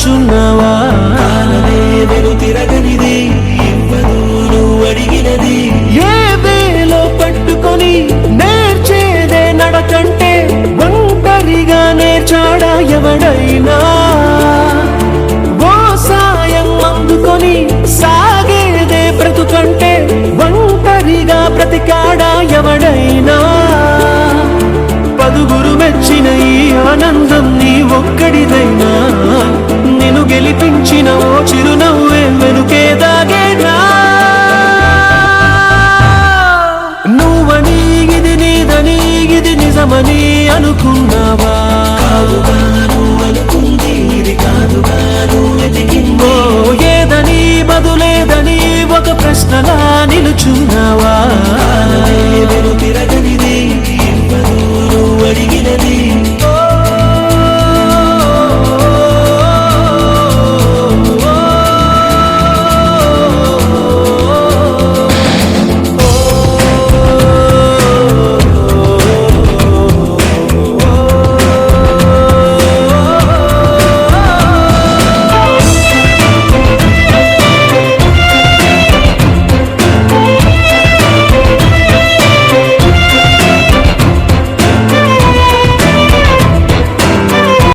కూర్చున్నావా? కాలమే వెను తిరగనిది, ఇవ్వదు నువ్వు అడిగినది. ఏ వేలో పట్టుకొని నేర్చేదే నడకంటే ఒంటరిగా నేర్చాడా ఎవడైనా? ఓ సాయం అందుకొని సాగేదే బ్రతుకంటే ఒంటరిగా బ్రతికాడా ఎవడైనా? పదుగురు మెచ్చిన ఈ ఆనందం నీ ఒక్కడిదైనా? నిన్ను గెలిపించిన